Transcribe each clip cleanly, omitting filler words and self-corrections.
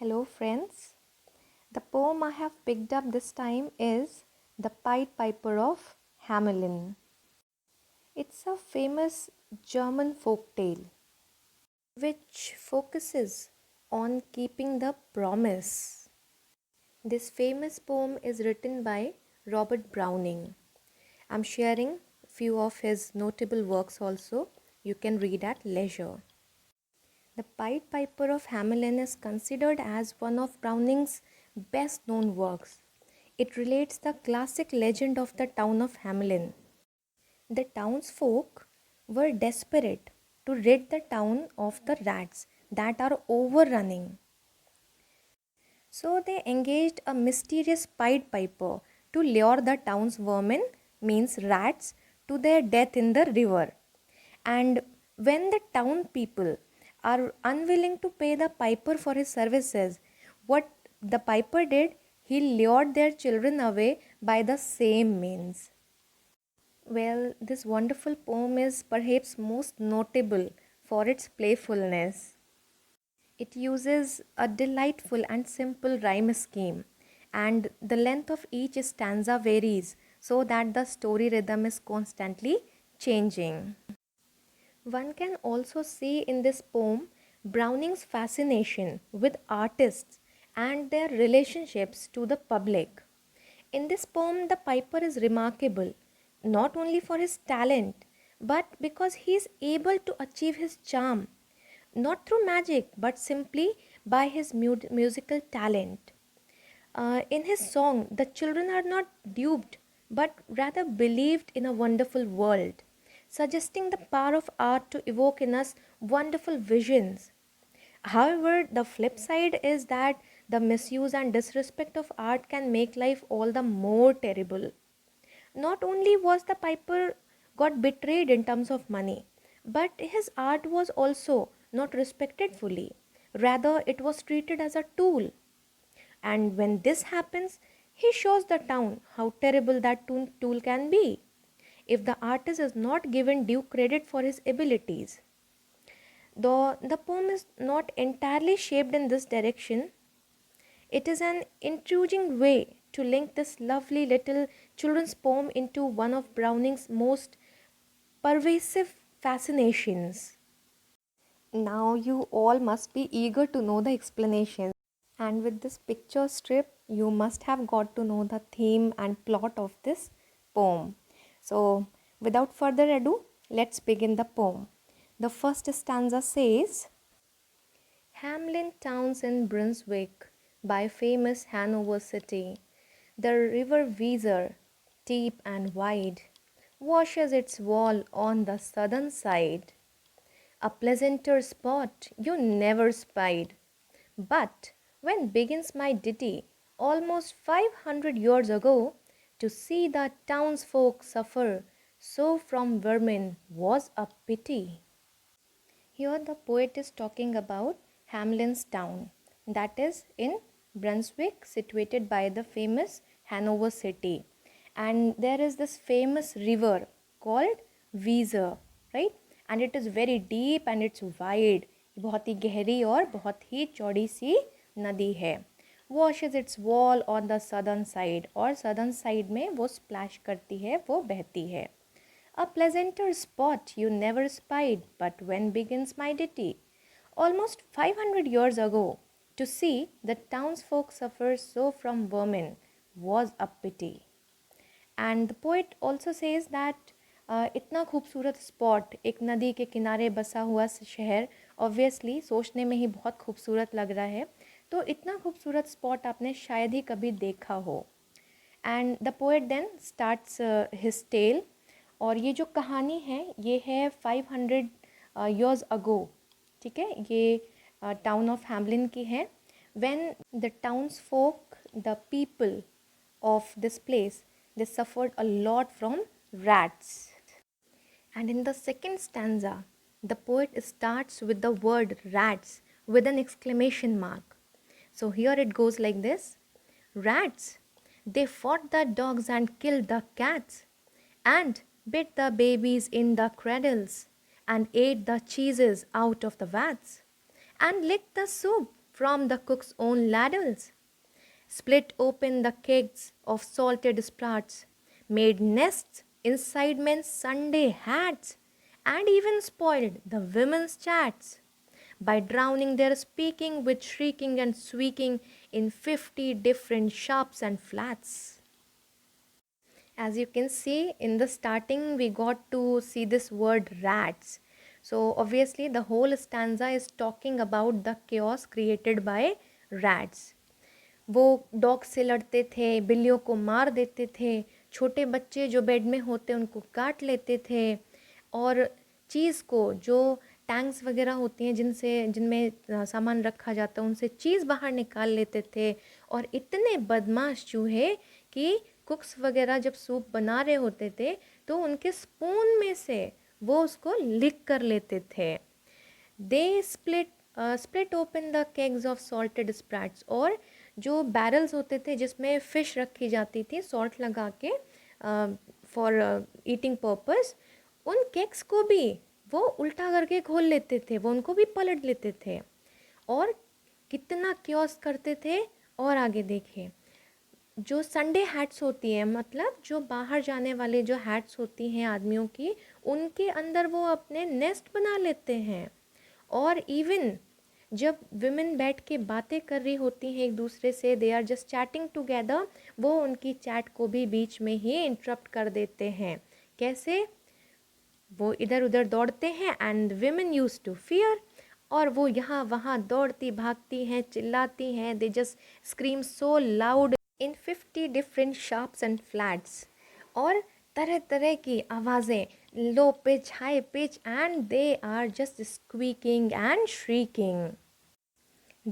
Hello, friends. The poem I have picked up this time is The Pied Piper of Hamelin. It's a famous German folk tale which focuses on keeping the promise. This famous poem is written by Robert Browning. I'm sharing a few of his notable works also. You can read at leisure. The Pied Piper of Hamelin is considered as one of Browning's best known works. It relates the classic legend of the town of Hamelin. The townsfolk were desperate to rid the town of the rats that are overrunning. So they engaged a mysterious Pied Piper to lure the town's vermin, means rats, to their death in the river. And when the town people are unwilling to pay the piper for his services, what the piper did, he lured their children away by the same means. Well, this wonderful poem is perhaps most notable for its playfulness. It uses a delightful and simple rhyme scheme, and the length of each stanza varies so that the story rhythm is constantly changing. One can also see in this poem Browning's fascination with artists and their relationships to the public. In this poem, the piper is remarkable not only for his talent but because he is able to achieve his charm not through magic but simply by his musical talent. In his song, the children are not duped but rather believed in a wonderful world, suggesting the power of art to evoke in us wonderful visions. However, the flip side is that the misuse and disrespect of art can make life all the more terrible. Not only was the piper got betrayed in terms of money, but his art was also not respected fully. Rather, it was treated as a tool. And when this happens, he shows the town how terrible that tool can be if the artist is not given due credit for his abilities. Though the poem is not entirely shaped in this direction, it is an intriguing way to link this lovely little children's poem into one of Browning's most pervasive fascinations. Now you all must be eager to know the explanation. And with this picture strip, you must have got to know the theme and plot of this poem. So, without further ado, let's begin the poem. The first stanza says, Hamlin Towns in Brunswick, by famous Hanover city, the river Weser, deep and wide, washes its wall on the southern side. A pleasanter spot you never spied. But when begins my ditty, almost 500 years ago, to see the townsfolk suffer so from vermin was a pity. Here the poet is talking about Hamelin's town, that is in Brunswick, situated by the famous Hanover city. And there is this famous river called Weser, right? And it is very deep and it's wide. बहुत ही गहरी और बहुत ही चौड़ी सी नदी है. Washes its wall on the southern side, और southern side में वो splash करती है, वो बहती है. A pleasanter spot you never spied, but when begins my ditty? Almost 500 years ago, to see the townsfolk suffer so from vermin was a pity. And the poet also says that इतना खूबसूरत spot एक नदी के किनारे बसा हुआ शहर obviously सोचने में ही बहुत खूबसूरत लग रहा है. तो इतना खूबसूरत स्पॉट आपने शायद ही कभी देखा हो. And the poet then starts his tale. और ये जो कहानी है ये है 500 years ago. ठीक है, ये टाउन ऑफ हैमलिन की है. When the townsfolk, the people of this place, they suffered a lot from rats. And in the second stanza, the poet starts with the word rats with an exclamation mark. So here it goes like this. Rats, they fought the dogs and killed the cats, and bit the babies in the cradles, and ate the cheeses out of the vats, and licked the soup from the cook's own ladles, split open the kegs of salted sprats, made nests inside men's Sunday hats, and even spoiled the women's chats by drowning their speaking with shrieking and squeaking in 50 different sharps and flats. As you can see in the starting, we got to see this word rats. So obviously the whole stanza is talking about the chaos created by rats. वो dog से लड़ते थे, बिल्लियों को मार देते थे, छोटे बच्चे जो बेड में होते उनको काट लेते थे, और चीज़ को जो टैंक्स वगैरह होती हैं जिनमें सामान रखा जाता है उनसे चीज़ बाहर निकाल लेते थे, और इतने बदमाश चूहे कि कुक्स वगैरह जब सूप बना रहे होते थे तो उनके स्पून में से वो उसको लिक कर लेते थे. They split open the kegs of salted sprats, और जो बैरल्स होते थे जिसमें फ़िश रखी जाती थी सॉल्ट लगा के फॉर ईटिंग पर्पस, उन केक्स को भी वो उल्टा करके खोल लेते थे, वो उनको भी पलट लेते थे, और कितना क्योस करते थे. और आगे देखिए, जो संडे हैट्स होती हैं, मतलब जो बाहर जाने वाले जो हैट्स होती हैं आदमियों की, उनके अंदर वो अपने नेस्ट बना लेते हैं. और इवन जब विमेन बैठ के बातें कर रही होती हैं एक दूसरे से, they are just chatting together, वो उनकी चैट को भी बीच में ही इंटरप्ट कर देते हैं. कैसे? वो इधर उधर दौड़ते हैं and women use to fear, और वो यहाँ वहाँ दौड़ती भागती हैं, चिल्लाती हैं, they just scream so loud in 50 different sharps and flats, और तरह तरह की आवाज़ें, low pitch, high pitch, and they are just squeaking and shrieking.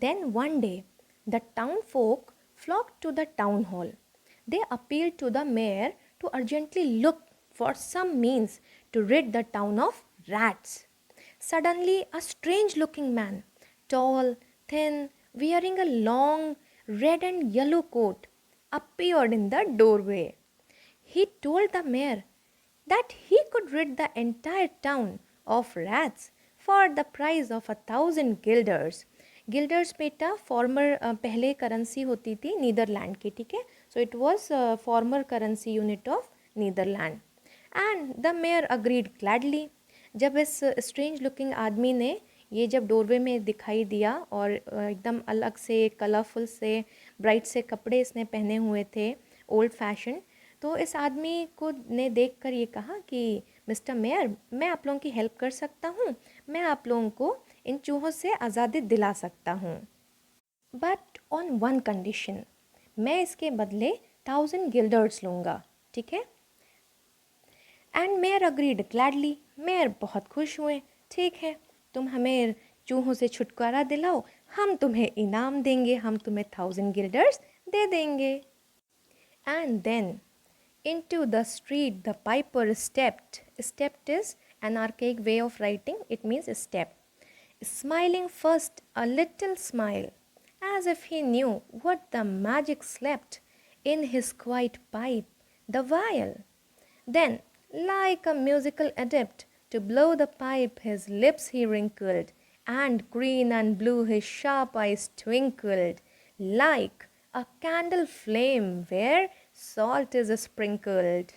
Then one day, the town folk flocked to the town hall. They appealed to the mayor to urgently look for some means to rid the town of rats. Suddenly, a strange looking man, tall, thin, wearing a long red and yellow coat, appeared in the doorway. He told the mayor that he could rid the entire town of rats for the price of 1,000 guilders. Guilders बेटा former पहले currency होती थी Netherlands की, ठीक है. So it was former currency unit of Netherlands, and the mayor agreed gladly. जब इस strange looking आदमी ने ये जब डोरवे में दिखाई दिया, और एकदम अलग से कलरफुल से ब्राइट से कपड़े इसने पहने हुए थे, ओल्ड फैशन, तो इस आदमी को ने देखकर ये कहा कि मिस्टर मेयर, मैं आप लोगों की हेल्प कर सकता हूँ, मैं आप लोगों को इन चूहों से आज़ादी दिला सकता हूँ, बट ऑन वन कंडीशन, मैं इसके बदले 1,000 गिल्डर्स लूँगा, ठीक है. And mayor agreed gladly. Mayor बहुत खुश हुए. ठीक है, तुम हमें चूहों से छुटकारा दिलाओ, हम तुम्हें इनाम देंगे, हम तुम्हें 1,000 गिल्डर्स दे देंगे. And then into the street the piper stepped. Stepped is an archaic way of writing, it means step. Smiling first a little smile, as if he knew what the magic slept in his quiet pipe, the while. Then, like a musical adept, to blow the pipe his lips he wrinkled, and green and blue his sharp eyes twinkled, like a candle flame where salt is sprinkled.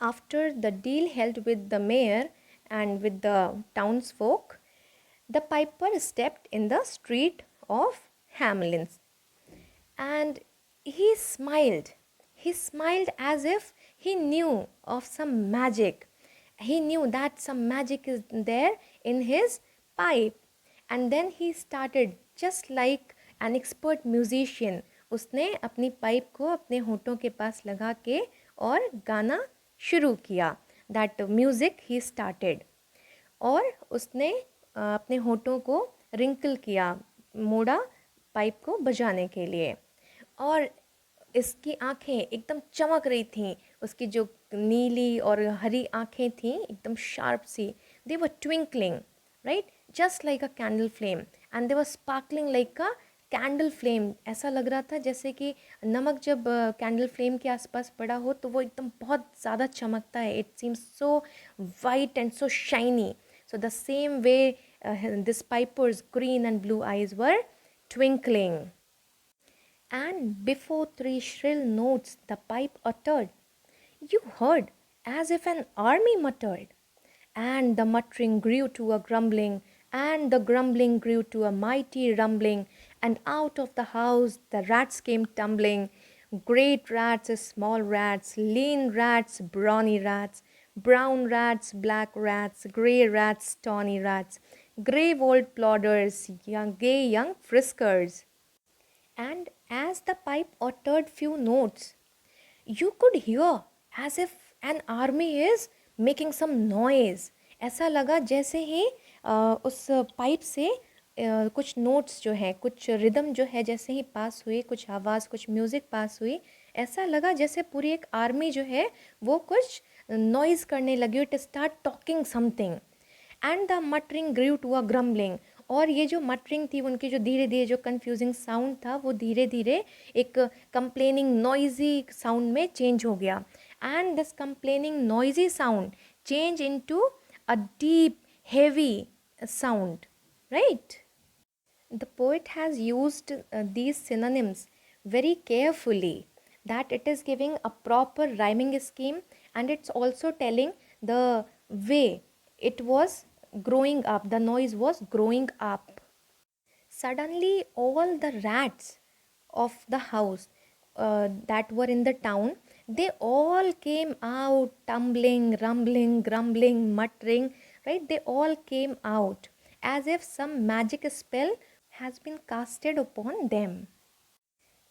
After the deal held with the mayor and with the townsfolk, the piper stepped in the street of Hamelins, and he smiled. He smiled as if he knew of some magic. He knew that some magic is there in his pipe. And then he started just like an expert musician. उसने अपनी pipe को अपने होठों के पास लगा के और गाना शुरू किया. दैट म्यूज़िक ही स्टार्टेड, और उसने अपने होठों को रिंकल किया, मोड़ा पाइप को बजाने के लिए, और इसकी आँखें एकदम चमक रही थीं. उसकी जो नीली और हरी आँखें थीं एकदम शार्प सी, they were twinkling, right, just like a candle flame, and they were sparkling like a candle flame. ऐसा लग रहा था जैसे कि नमक जब कैंडल फ्लेम के आसपास पड़ा हो तो वो एकदम बहुत ज़्यादा चमकता है. It seems so white and so shiny. So the same way this pipers green and blue eyes were twinkling. And before three shrill notes the pipe uttered, you heard as if an army muttered. And the muttering grew to a grumbling, and the grumbling grew to a mighty rumbling, and out of the house the rats came tumbling. Great rats, small rats, lean rats, brawny rats, brown rats, black rats, grey rats, tawny rats, grave old plodders, gay young friskers. And as the pipe uttered few notes, you could hear as if an army is making some noise. ऐसा लगा जैसे ही उस pipe से कुछ notes जो है, कुछ rhythm जो है जैसे ही पास हुई, कुछ आवाज़, कुछ म्यूज़िक पास हुई, ऐसा लगा जैसे पूरी एक आर्मी जो है वो कुछ नॉइज़ करने लगी, it start talking something. And the muttering grew to a grumbling. और ये जो मटरिंग थी उनकी, जो धीरे धीरे जो कन्फ्यूजिंग साउंड था वो धीरे धीरे एक कंप्लेनिंग नॉइजी साउंड में चेंज हो गया. And this complaining noisy sound change into a deep heavy sound, right? The poet has used these synonyms very carefully, that it is giving a proper rhyming scheme, and it's also telling the way it was growing up, the noise was growing up. Suddenly all the rats of the house that were in the town, they all came out tumbling, rumbling, grumbling, muttering, right? They all came out as if some magic spell has been casted upon them.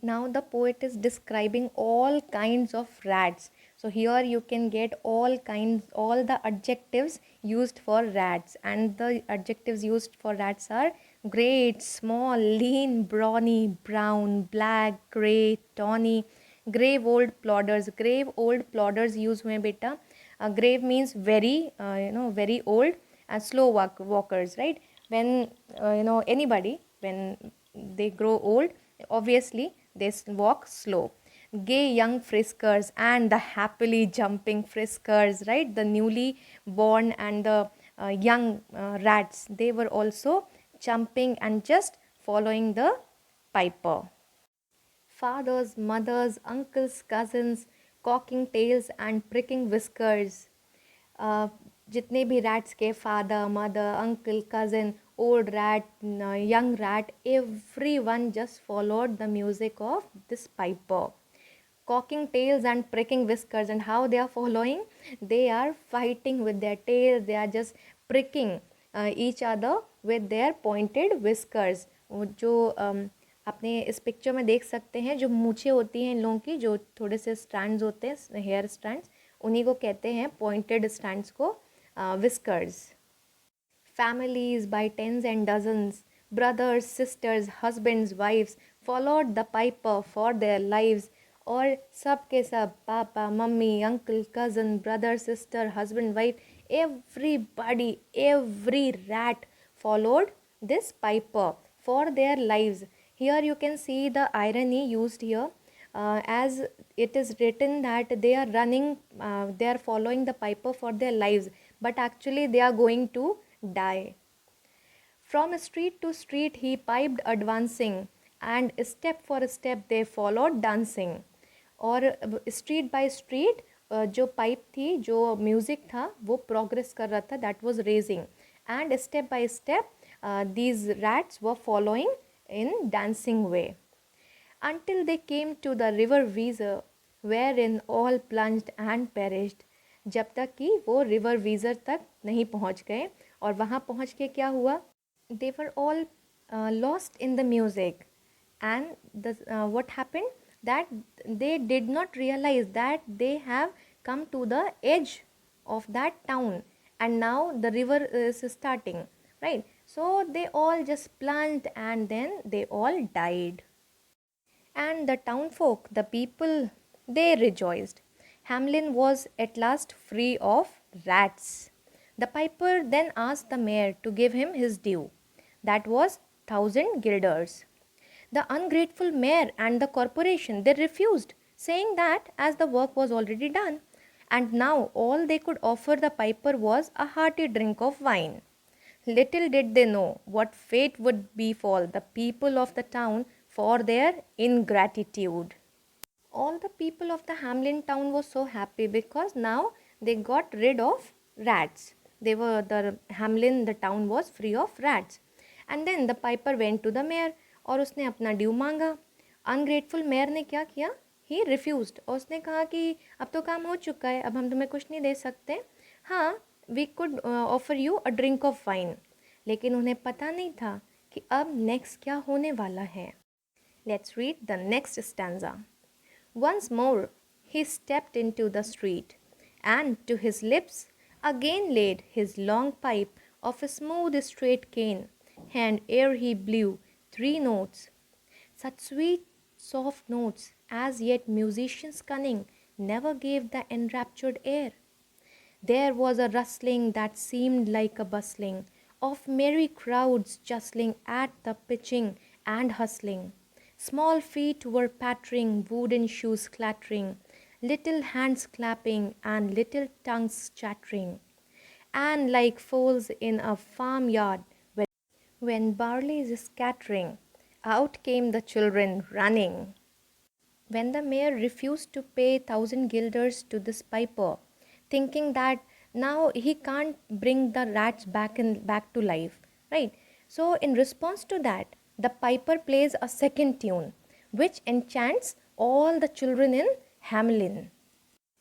Now the poet is describing all kinds of rats. So here you can get all kinds, all the adjectives used for rats, and the adjectives used for rats are great, small, lean, brawny, brown, black, grey, tawny, grave old plodders. Grave old plodders use हुए बेटा. Grave means very, very old, and slow walkers, right? When anybody, when they grow old, obviously they walk slow. Gay young friskers and the happily jumping friskers, right? The newly born and the young rats, they were also jumping and just following the piper. Fathers, mothers, uncles, cousins, cocking tails and pricking whiskers. जितने भी rats के father, mother, uncle, cousin, old rat, young rat, everyone just followed the music of this piper. Cocking tails and pricking whiskers, and how they are following? They are fighting with their tails, they are just pricking each other with their pointed whiskers. जो आपने इस picture में देख सकते हैं, जो मूछें होती हैं इन लोगों की, जो थोड़े से स्ट्रैंड्स होते हैं, हेयर स्ट्रैंड्स, उन्हीं को कहते हैं पॉइंटेड स्ट्रैंड्स को whiskers. Families by tens and dozens, brothers, sisters, husbands, wives, followed the piper for their lives. और सब के सब, पापा, mummy, uncle, cousin, brother, sister, husband, wife, everybody, every rat followed this piper for their lives. Here you can see the irony used here, as it is written that they are running, they are following the piper for their lives, but actually they are going to die. From street to street he piped advancing, and step for step they followed dancing. और street bye street जो pipe थी, जो music था, वो progress कर रहा था, that was raising, and step by step these rats were following in dancing way, until they came to the river Weser, wherein all plunged and perished. जब तक कि वो रिवर वीज़र तक नहीं पहुंच गए, और वहाँ पहुंच के क्या हुआ? They were all lost in the music, and what happened? That they did not realize that they have come to the edge of that town, and now the river is starting, right? So they all just plunged, and then they all died. And the townfolk, the people, they rejoiced. Hamlin was at last free of rats. The piper then asked the mayor to give him his due. That was 1,000 guilders. The ungrateful mayor and the corporation, they refused, saying that as the work was already done, and now all they could offer the piper was a hearty drink of wine. Little did they know what fate would befall the people of the town for their ingratitude. All the people of the Hamlin town were so happy because now they got rid of rats. The Hamlin, the town was free of rats. And then the piper went to the mayor और उसने अपना due मांगा. Ungrateful mayor ने क्या किया? ही refused और उसने कहा कि अब तो काम हो चुका है, अब हम तुम्हें कुछ नहीं दे सकते. हाँ, we could offer you a drink of wine. लेकिन उन्हें पता नहीं था कि अब नेक्स्ट क्या होने वाला है. Let's read the next stanza. Once more he stepped into the street, and to his lips again laid his long pipe of a smooth straight cane, and ere he blew 3 notes, such sweet soft notes as yet musician's cunning never gave the enraptured air. There was a rustling that seemed like a bustling of merry crowds jostling at the pitching and hustling. Small feet were pattering, wooden shoes clattering, little hands clapping, and little tongues chattering. And like foals in a farmyard, when barley is scattering, out came the children running. When the mayor refused to pay 1,000 guilders to this piper, thinking that now he can't bring the rats back to life, right? So in response to that, the piper plays a second tune, which enchants all the children in Hamelin.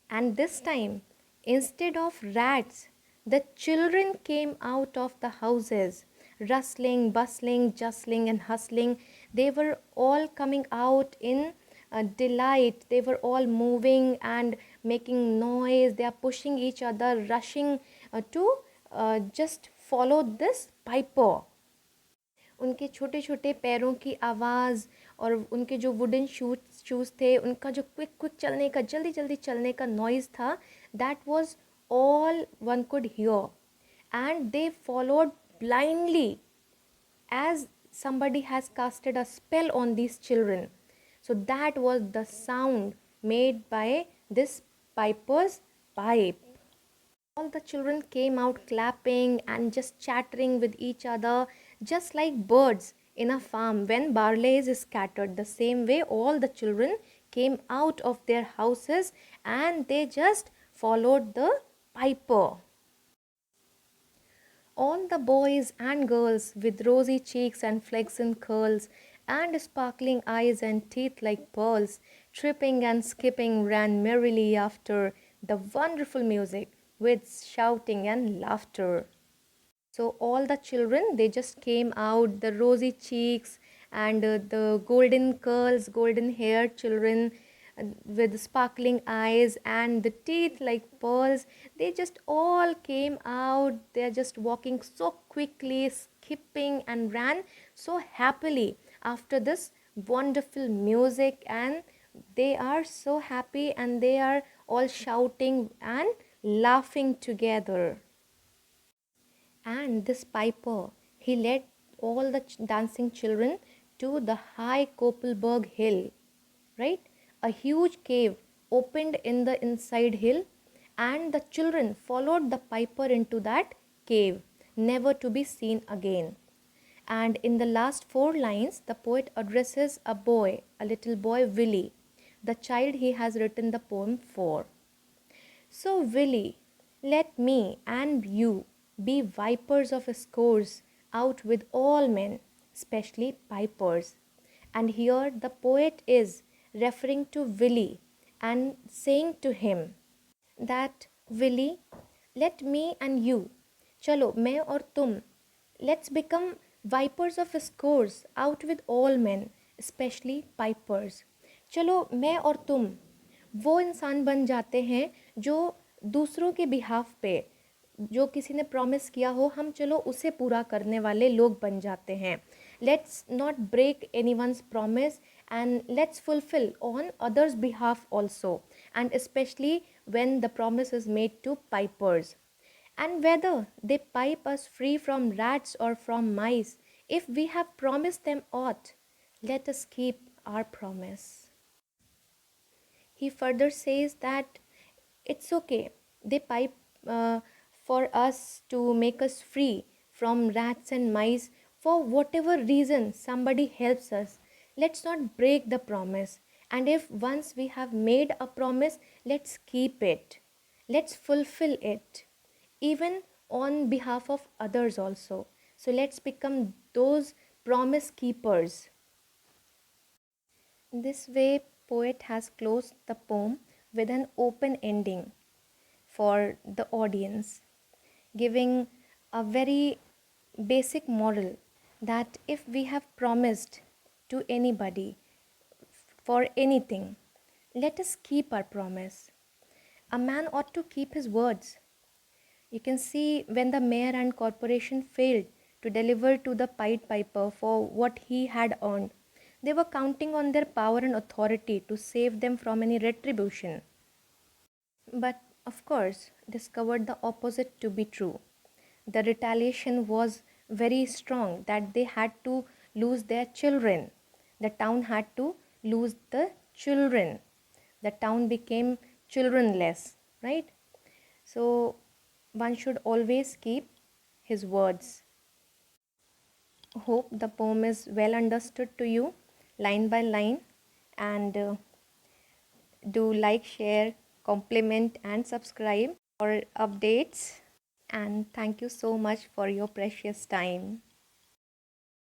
And this time, instead of rats, the children came out of the houses, rustling, bustling, jostling, and hustling. They were all coming out in delight. They were all moving and making noise. They are pushing each other, rushing to just follow this piper. उनके छोटे छोटे पैरों की आवाज़ और उनके जो wooden shoes थे, उनका जो क्विक क्विक चलने का, जल्दी जल्दी चलने का नॉइज़ था, that was all one could hear and they followed blindly as somebody has casted a spell on these children. So that was the sound made by this piper's pipe. All the children came out clapping and just chattering with each other, just like birds in a farm when barley is scattered. The same way, all the children came out of their houses and they just followed the piper. All the boys and girls with rosy cheeks and flaxen curls and sparkling eyes and teeth like pearls, tripping and skipping, ran merrily after the wonderful music with shouting and laughter. So all the children, they just came out, the rosy cheeks and the golden curls, golden hair children with sparkling eyes and the teeth like pearls. They just all came out. They are just walking so quickly, skipping and ran so happily after this wonderful music, and they are so happy and they are all shouting and laughing together. And this piper, he led all the dancing children to the high Koppelberg hill, right? A huge cave opened in the inside hill, and the children followed the piper into that cave, never to be seen again. And in the last 4 lines, the poet addresses a boy, a little boy, Willie, the child he has written the poem for. So, Willie, let me and you be vipers of scores out with all men, especially pipers. And here the poet is referring to Willie and saying to him that Willie, let me and you, chalo, मैं और तुम, let's become vipers of scores out with all men, especially pipers. चलो मैं और तुम वो इंसान बन जाते हैं जो दूसरों के बिहाफ पे जो किसी ने प्रॉमिस किया हो, हम चलो उसे पूरा करने वाले लोग बन जाते हैं. Let's not break anyone's promise and let's fulfil on others behalf also, and specially when the promise is made to pipers. And whether they pipe us free from rats or from mice, if we have promised them aught, let us keep our promise. He further says that it's okay, they pipe for us to make us free from rats and mice, for whatever reason somebody helps us, let's not break the promise. And if once we have made a promise, let's keep it. Let's fulfill it, even on behalf of others also. So let's become those promise keepers. This way, poet has closed the poem with an open ending for the audience, giving a very basic moral that if we have promised to anybody for anything, let us keep our promise. A man ought to keep his words. You can see when the mayor and corporation failed to deliver to the Pied Piper for what he had earned, they were counting on their power and authority to save them from any retribution. But of course, discovered the opposite to be true. The retaliation was very strong that they had to lose their children. The town had to lose the children. The town became childrenless, right? So one should always keep his words. Hope the poem is well understood to you, line by line, and do like, share, compliment, and subscribe for updates. And thank you so much for your precious time.